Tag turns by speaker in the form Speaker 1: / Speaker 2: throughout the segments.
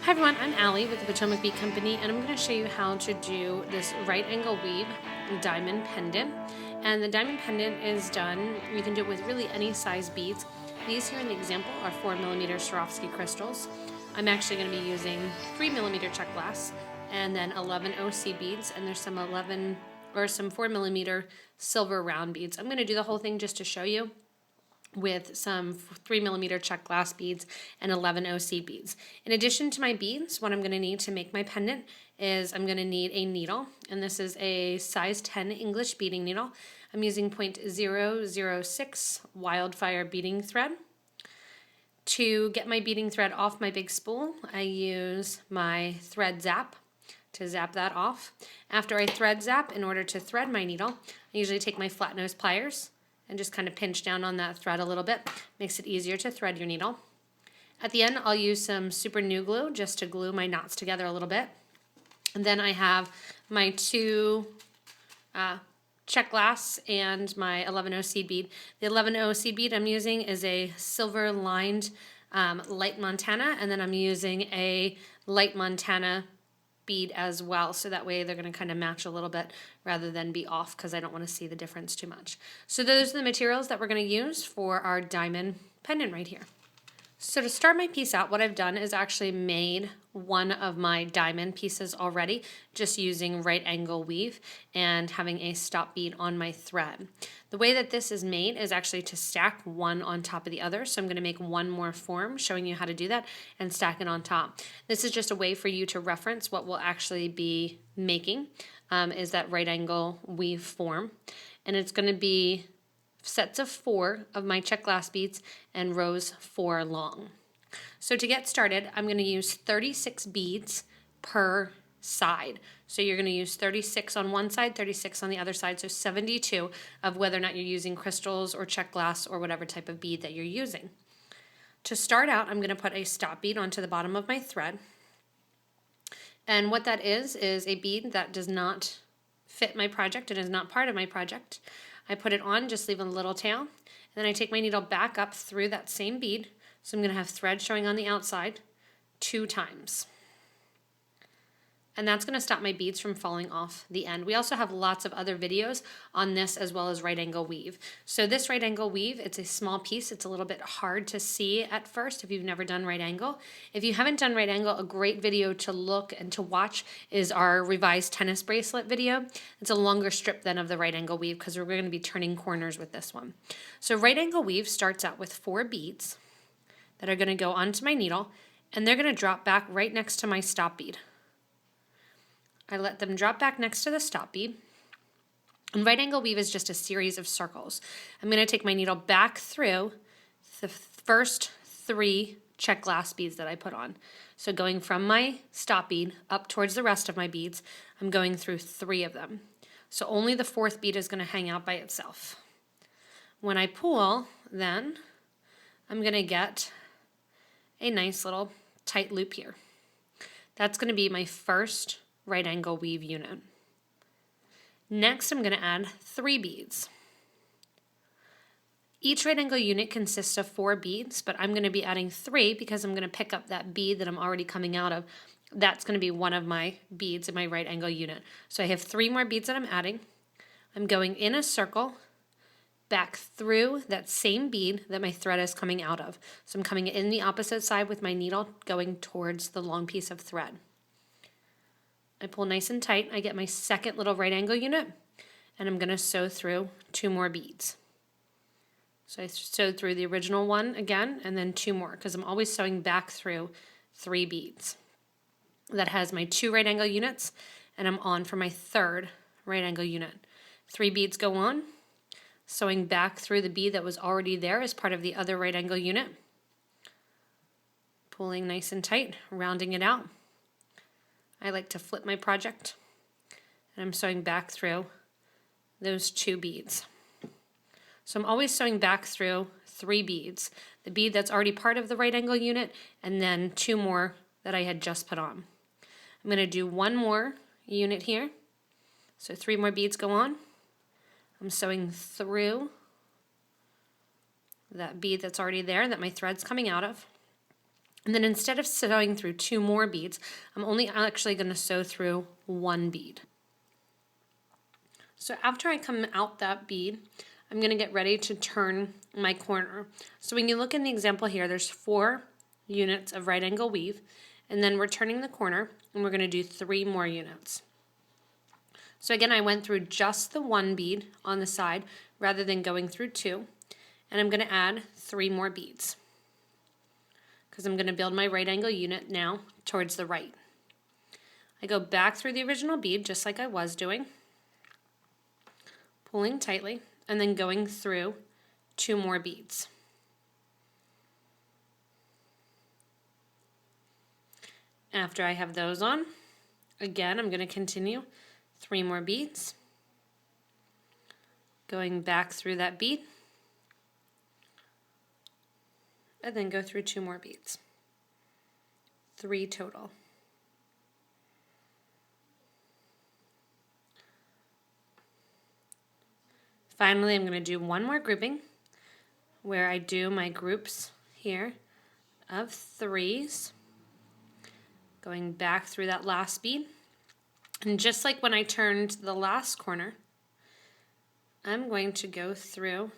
Speaker 1: Hi everyone, I'm Allie with the Potomac Bead Company, and I'm going to show you how to do this right angle weave diamond pendant. And the diamond pendant is done, you can do it with really any size beads. These here in the example are 4mm Swarovski crystals. I'm actually going to be using 3mm Czech glass and then 11 OC beads, and there's some 4mm Silver Round beads. I'm going to do the whole thing just to show you, with some 3mm Czech glass beads and 11 OC beads. In addition to my beads, what I'm going to need to make my pendant is I'm going to need a needle, and this is a size 10 English beading needle. I'm using 0.006 wildfire beading thread. To get my beading thread off my big spool, I use my thread zap to zap that off. After I thread zap, in order to thread my needle, I usually take my flat nose pliers and just kind of pinch down on that thread a little bit. Makes it easier to thread your needle. At the end, I'll use some super glue glue just to glue my knots together a little bit. And then I have my two Czech glass and my 11 OC bead. The 11 OC bead I'm using is a silver lined light Montana, and then I'm using a light Montana bead as well, so that way they're going to kind of match a little bit rather than be off, because I don't want to see the difference too much. So those are the materials that we're going to use for our diamond pendant right here. So to start my piece out, what I've done is actually made one of my diamond pieces already, just using right angle weave and having a stop bead on my thread. The way that this is made is actually to stack one on top of the other. So I'm going to make one more form showing you how to do that and stack it on top. This is just a way for you to reference what we'll actually be making, is that right angle weave form. And it's going to be sets of 4 of my Czech glass beads and rows 4 long. So to get started, I'm going to use 36 beads per side. So you're going to use 36 on one side, 36 on the other side, so 72 of whether or not you're using crystals or Czech glass or whatever type of bead that you're using. To start out, I'm going to put a stop bead onto the bottom of my thread. And what that is a bead that does not fit my project. It is not part of my project. I put it on, just leave a little tail, and then I take my needle back up through that same bead. So I'm going to have thread showing on the outside 2 times. And that's going to stop my beads from falling off the end. We also have lots of other videos on this as well as right angle weave. So this right angle weave, it's a small piece. It's a little bit hard to see at first if you've never done right angle. If you haven't done right angle, a great video to look and to watch is our revised tennis bracelet video. It's a longer strip than of the right angle weave because we're going to be turning corners with this one. So right angle weave starts out with 4 beads that are going to go onto my needle, and they're going to drop back right next to my stop bead. I let them drop back next to the stop bead. And right angle weave is just a series of circles. I'm going to take my needle back through the first 3 Czech glass beads that I put on. So going from my stop bead up towards the rest of my beads, I'm going through 3 of them. So only the 4th bead is going to hang out by itself. When I pull, then I'm going to get a nice little tight loop here. That's going to be my first right angle weave unit. Next, I'm going to add 3 beads. Each right angle unit consists of 4 beads, but I'm going to be adding 3 because I'm going to pick up that bead that I'm already coming out of. That's going to be one of my beads in my right angle unit. So I have 3 more beads that I'm adding. I'm going in a circle back through that same bead that my thread is coming out of. So I'm coming in the opposite side with my needle going towards the long piece of thread. I pull nice and tight. I get my second little right angle unit, and I'm going to sew through 2 more beads. So I sewed through the original one again, and then 2 more, because I'm always sewing back through 3 beads. That has my 2 right angle units, and I'm on for my 3rd right angle unit. 3 beads go on, sewing back through the bead that was already there as part of the other right angle unit. Pulling nice and tight, rounding it out. I like to flip my project, and I'm sewing back through those 2 beads. So I'm always sewing back through 3 beads, the bead that's already part of the right angle unit, and then 2 more that I had just put on. I'm going to do 1 more unit here, so 3 more beads go on. I'm sewing through that bead that's already there that my thread's coming out of. And then instead of sewing through 2 more beads, I'm only actually going to sew through 1 bead. So after I come out that bead, I'm going to get ready to turn my corner. So when you look in the example here, there's 4 units of right angle weave, and then we're turning the corner, and we're going to do 3 more units. So again, I went through just the 1 bead on the side rather than going through 2, and I'm going to add 3 more beads because I'm going to build my right angle unit now towards the right. I go back through the original bead just like I was doing, pulling tightly, and then going through 2 more beads. After I have those on, again, I'm going to continue 3 more beads, going back through that bead, and then go through 2 more beads. 3 total. Finally, I'm going to do 1 more grouping where I do my groups here of 3s, going back through that last bead. And just like when I turned the last corner, I'm going to go through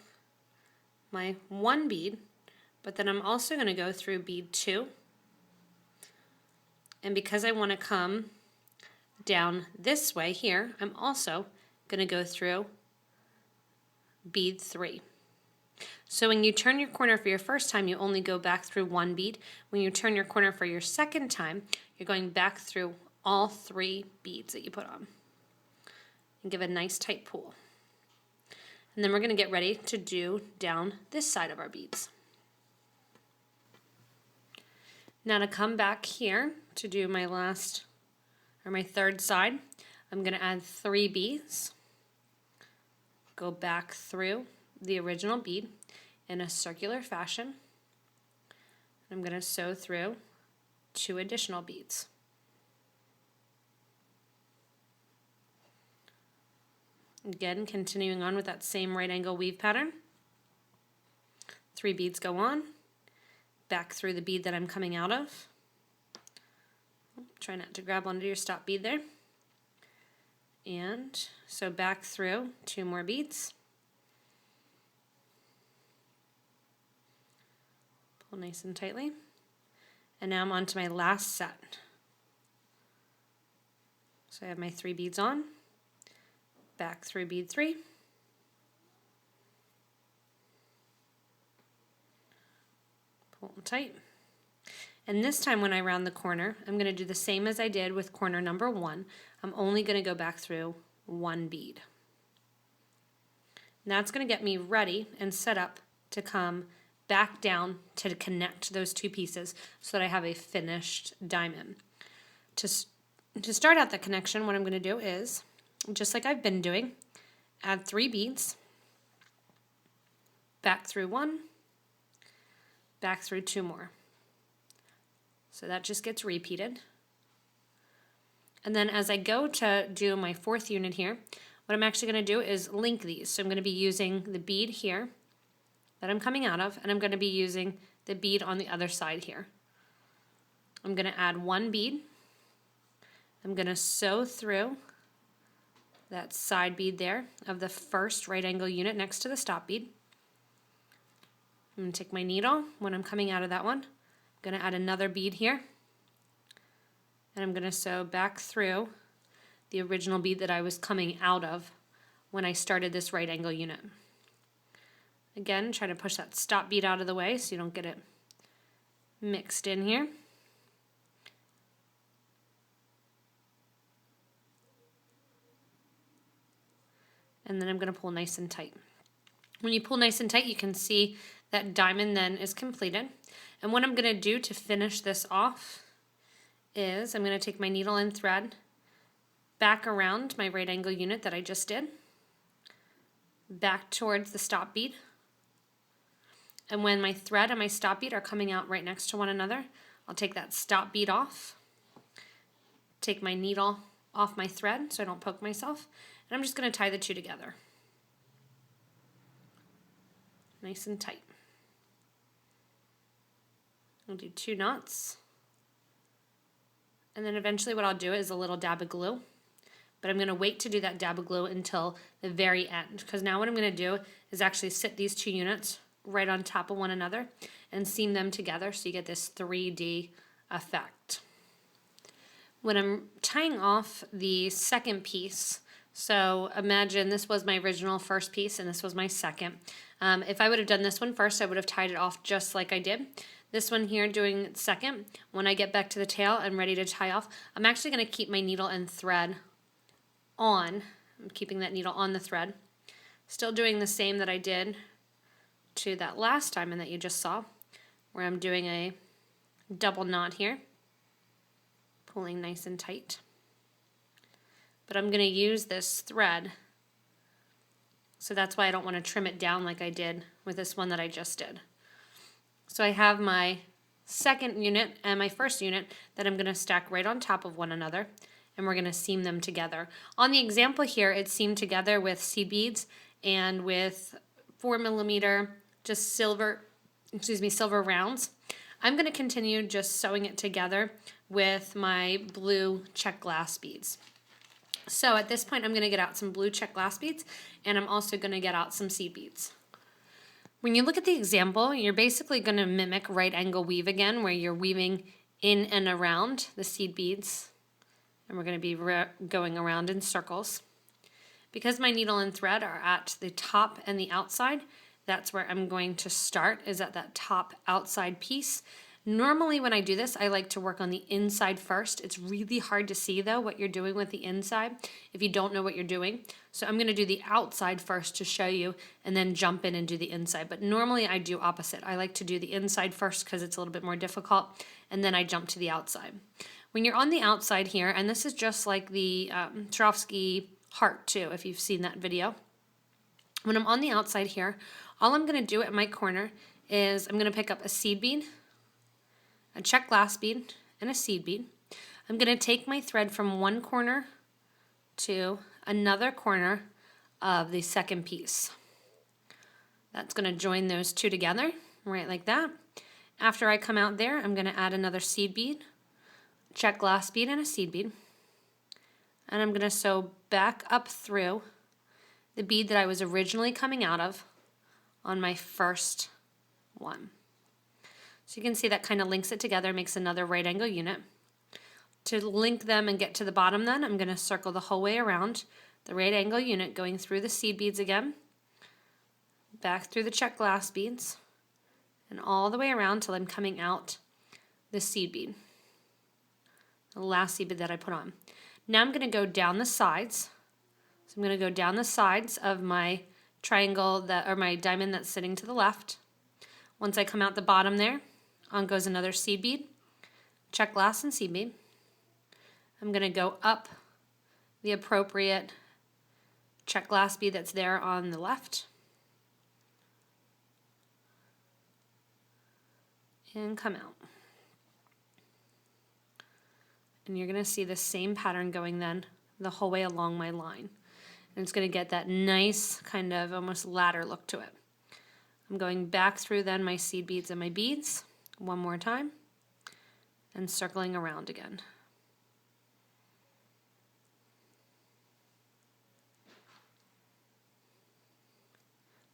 Speaker 1: my 1 bead, but then I'm also going to go through bead 2. And because I want to come down this way here, I'm also going to go through bead 3. So when you turn your corner for your first time, you only go back through 1 bead. When you turn your corner for your second time, you're going back through all 3 beads that you put on. And give a nice tight pull. And then we're going to get ready to do down this side of our beads. Now to come back here to do my last, or my third side, I'm going to add 3 beads. Go back through the original bead in a circular fashion. I'm going to sew through 2 additional beads. Again, continuing on with that same right angle weave pattern. 3 beads go on, back through the bead that I'm coming out of. Try not to grab onto your stop bead there. And so back through 2 more beads. Pull nice and tightly. And now I'm on to my last set. So I have my 3 beads on, back through bead 3. Pull them tight. And this time when I round the corner, I'm going to do the same as I did with corner number 1. I'm only going to go back through 1 bead. And that's going to get me ready and set up to come back down to connect those 2 pieces so that I have a finished diamond. To start out the connection, what I'm going to do is, just like I've been doing, add 3 beads, back through 1, back through 2 more. So that just gets repeated. And then as I go to do my 4th unit here, what I'm actually going to do is link these. So I'm going to be using the bead here that I'm coming out of, and I'm going to be using the bead on the other side here. I'm going to add 1 bead. I'm going to sew through that side bead there of the first right angle unit next to the stop bead. I'm going to take my needle when I'm coming out of that one. I'm going to add another bead here, and I'm going to sew back through the original bead that I was coming out of when I started this right angle unit. Again, try to push that stop bead out of the way so you don't get it mixed in here. And then I'm going to pull nice and tight. When you pull nice and tight, you can see that diamond then is completed. And what I'm going to do to finish this off is I'm going to take my needle and thread back around my right angle unit that I just did, back towards the stop bead. And when my thread and my stop bead are coming out right next to one another, I'll take that stop bead off, take my needle off my thread so I don't poke myself, and I'm just going to tie the 2 together. Nice and tight. I'll do 2 knots. And then eventually what I'll do is a little dab of glue. But I'm going to wait to do that dab of glue until the very end, because now what I'm going to do is actually sit these 2 units right on top of one another and seam them together so you get this 3D effect. When I'm tying off the second piece, so imagine this was my original first piece and this was my second. If I would have done this one first, I would have tied it off just like I did. This one here doing second, when I get back to the tail and ready to tie off, I'm actually going to keep my needle and thread on. I'm keeping that needle on the thread. Still doing the same that I did to that last diamond that you just saw, where I'm doing a double knot here, pulling nice and tight. But I'm going to use this thread, so that's why I don't want to trim it down like I did with this one that I just did. So I have my second unit and my first unit that I'm going to stack right on top of one another, and we're going to seam them together. On the example here, it's seamed together with seed beads and with 4mm just silver rounds. I'm going to continue just sewing it together with my blue Czech glass beads. So at this point, I'm going to get out some blue Czech glass beads, and I'm also going to get out some seed beads. When you look at the example, you're basically going to mimic right angle weave again, where you're weaving in and around the seed beads, and we're going to be going around in circles. Because my needle and thread are at the top and the outside, that's where I'm going to start, is at that top outside piece. Normally when I do this, I like to work on the inside first. It's really hard to see though what you're doing with the inside if you don't know what you're doing. So I'm going to do the outside first to show you and then jump in and do the inside. But normally I do opposite. I like to do the inside first because it's a little bit more difficult, and then I jump to the outside. When you're on the outside here, and this is just like the Swarovski heart too, if you've seen that video. When I'm on the outside here, all I'm going to do at my corner is I'm going to pick up a seed bead, a Czech glass bead, and a seed bead. I'm going to take my thread from one corner to another corner of the second piece. That's going to join those two together, right like that. After I come out there, I'm going to add another seed bead, Czech glass bead, and a seed bead. And I'm going to sew back up through the bead that I was originally coming out of on my first one. So you can see that kind of links it together, makes another right angle unit. To link them and get to the bottom then, I'm going to circle the whole way around the right angle unit, going through the seed beads again, back through the Czech glass beads, and all the way around till I'm coming out the seed bead, the last seed bead that I put on. Now I'm going to go down the sides. So I'm going to go down the sides of my triangle, or my diamond that's sitting to the left. Once I come out the bottom there, on goes another seed bead, Czech glass and seed bead. I'm going to go up the appropriate Czech glass bead that's there on the left, and come out. And you're going to see the same pattern going then the whole way along my line. And it's going to get that nice kind of almost ladder look to it. I'm going back through then my seed beads and my beads one more time and circling around again.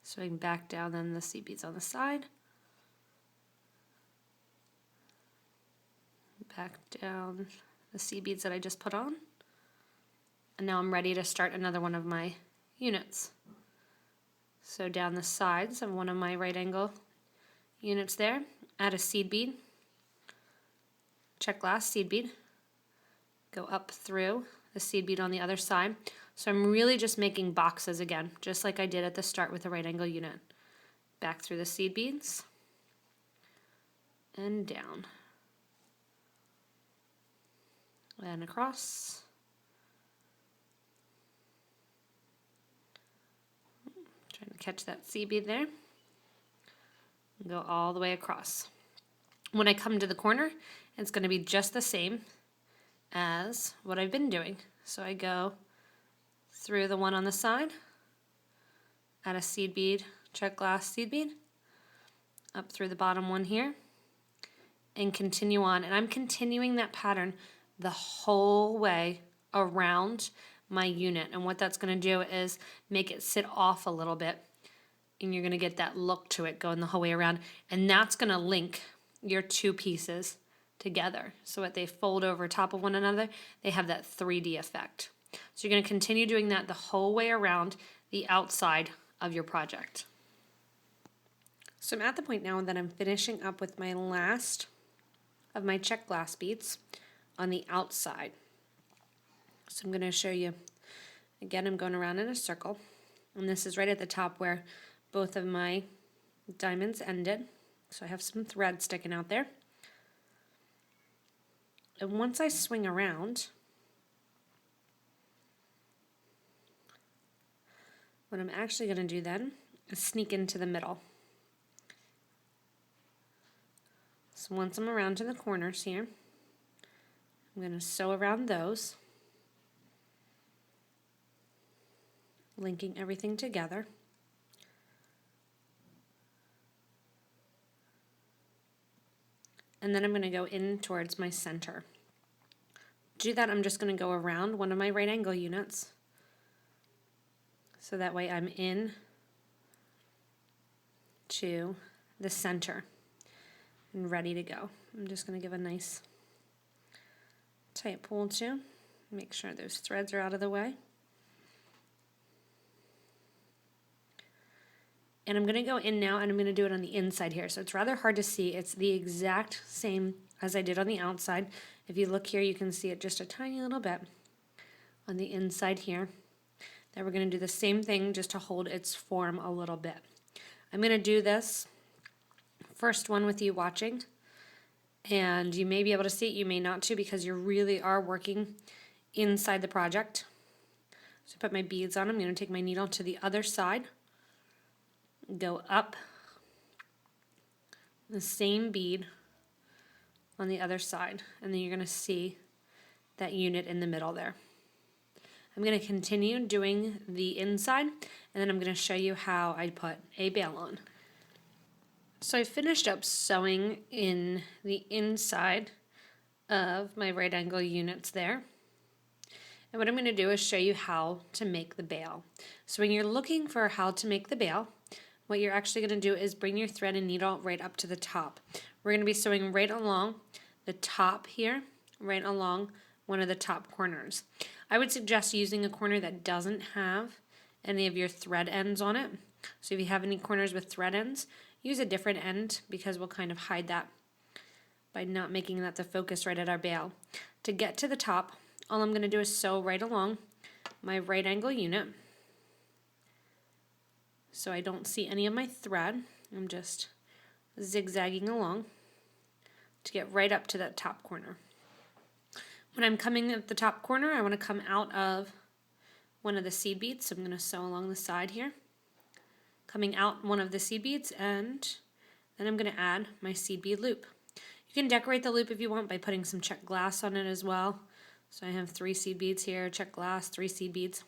Speaker 1: Sewing back down then the seed beads on the side. Back down the seed beads that I just put on. And now I'm ready to start another one of my units. So down the sides of one of my right angle units there, add a seed bead, Czech glass seed bead, go up through the seed bead on the other side. So I'm really just making boxes again, just like I did at the start with the right angle unit. Back through the seed beads and down and across. Trying to catch that seed bead there. And go all the way across. When I come to the corner, it's going to be just the same as what I've been doing. So I go through the one on the side, add a seed bead, Czech glass seed bead, up through the bottom one here, and continue on. And I'm continuing that pattern the whole way around my unit. And what that's going to do is make it sit off a little bit. And you're going to get that look to it going the whole way around. And that's going to link your two pieces together. So that they fold over top of one another, they have that 3D effect. So you're going to continue doing that the whole way around the outside of your project. So I'm at the point now that I'm finishing up with my last of my Czech glass beads on the outside. So I'm going to show you, again, I'm going around in a circle, and this is right at the top where both of my diamonds ended. So I have some thread sticking out there. And once I swing around, what I'm actually going to do then is sneak into the middle. So once I'm around to the corners here, I'm going to sew around those, linking everything together. And then I'm going to go in towards my center. To do that, I'm just going to go around one of my right angle units. So that way I'm in to the center and ready to go. I'm just going to give a nice tight pull to make sure those threads are out of the way. And I'm going to go in now and I'm going to do it on the inside here. So it's rather hard to see. It's the exact same as I did on the outside. If you look here, you can see it just a tiny little bit on the inside here. Then we're going to do the same thing just to hold its form a little bit. I'm going to do this first one with you watching, and you may be able to see it, you may not too, because you really are working inside the project. So I put my beads on. I'm going to take my needle to the other side, go up the same bead on the other side, and then you're going to see that unit in the middle there. I'm going to continue doing the inside, and then I'm going to show you how I put a bail on. So I finished up sewing in the inside of my right angle units there. And what I'm going to do is show you how to make the bail. So when you're looking for how to make the bail, what you're actually going to do is bring your thread and needle right up to the top. We're going to be sewing right along the top here, right along one of the top corners. I would suggest using a corner that doesn't have any of your thread ends on it. So if you have any corners with thread ends, use a different end because we'll kind of hide that by not making that the focus right at our bail. To get to the top, all I'm going to do is sew right along my right angle unit so I don't see any of my thread. I'm just zigzagging along to get right up to that top corner. When I'm coming at the top corner, I want to come out of one of the seed beads, so I'm going to sew along the side here. Coming out one of the seed beads, and then I'm going to add my seed bead loop. You can decorate the loop if you want by putting some Czech glass on it as well. So I have 3 seed beads here, Czech glass, 3 seed beads.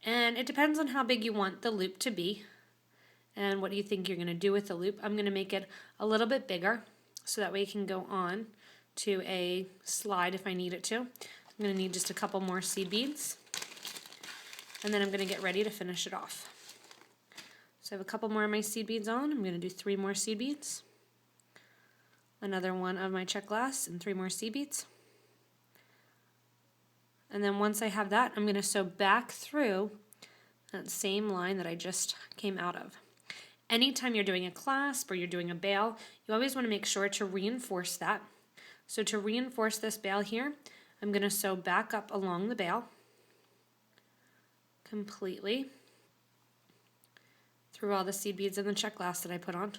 Speaker 1: And it depends on how big you want the loop to be and what you think you're going to do with the loop. I'm going to make it a little bit bigger so that way it can go on to a slide if I need it to. I'm going to need just a couple more seed beads, and then I'm going to get ready to finish it off. So I have a couple more of my seed beads on. I'm going to do 3 more seed beads, another one of my Czech glass, and 3 more seed beads. And then once I have that, I'm going to sew back through that same line that I just came out of. Anytime you're doing a clasp or you're doing a bail, you always want to make sure to reinforce that. So to reinforce this bail here, I'm going to sew back up along the bail completely through all the seed beads and the Czech glass that I put on.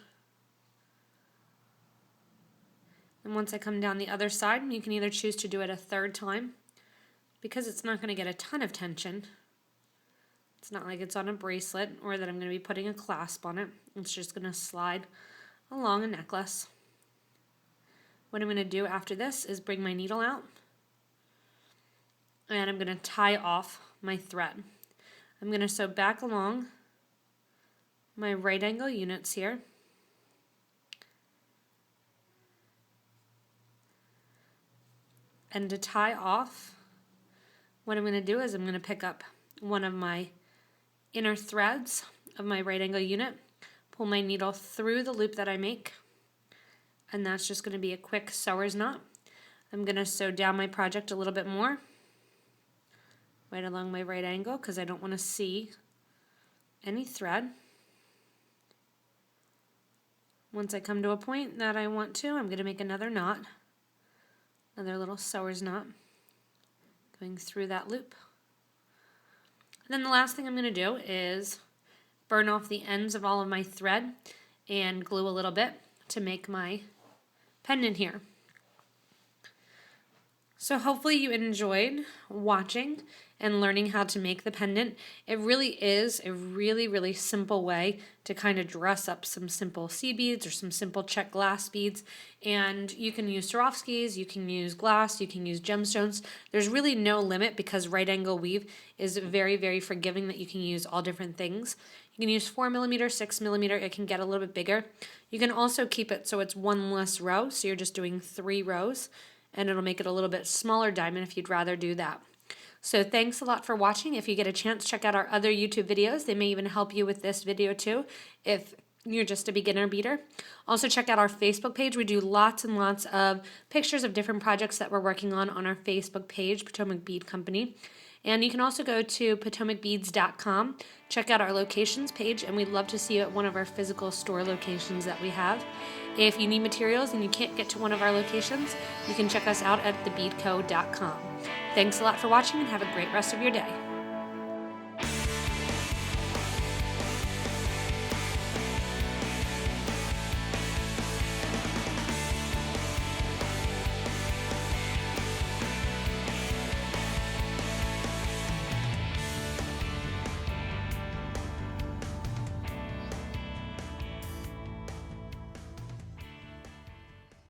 Speaker 1: And once I come down the other side, you can either choose to do it a third time because it's not going to get a ton of tension. It's not like it's on a bracelet or that I'm going to be putting a clasp on it. It's just going to slide along a necklace. What I'm going to do after this is bring my needle out and I'm going to tie off my thread. I'm going to sew back along my right angle units here. And to tie off, what I'm going to do is I'm going to pick up one of my inner threads of my right angle unit, pull my needle through the loop that I make, and that's just going to be a quick sewer's knot. I'm going to sew down my project a little bit more, right along my right angle, because I don't want to see any thread. Once I come to a point that I want to, I'm going to make another knot, another little sewer's knot, going through that loop. And then the last thing I'm going to do is burn off the ends of all of my thread and glue a little bit to make my pendant here. So hopefully you enjoyed watching and learning how to make the pendant. It really is a really simple way to kind of dress up some simple seed beads or some simple Czech glass beads. And you can use Swarovskis, you can use glass, you can use gemstones. There's really no limit because right angle weave is very forgiving that you can use all different things. You can use 4mm, 6mm, it can get a little bit bigger. You can also keep it so it's one less row, so you're just doing 3 rows, and it'll make it a little bit smaller diamond if you'd rather do that. So thanks a lot for watching. If you get a chance, check out our other YouTube videos. They may even help you with this video too if you're just a beginner beader. Also check out our Facebook page. We do lots and lots of pictures of different projects that we're working on our Facebook page, Potomac Bead Company. And you can also go to PotomacBeads.com, check out our locations page, and we'd love to see you at one of our physical store locations that we have. If you need materials and you can't get to one of our locations, you can check us out at thebeadco.com. Thanks a lot for watching and have a great rest of your day.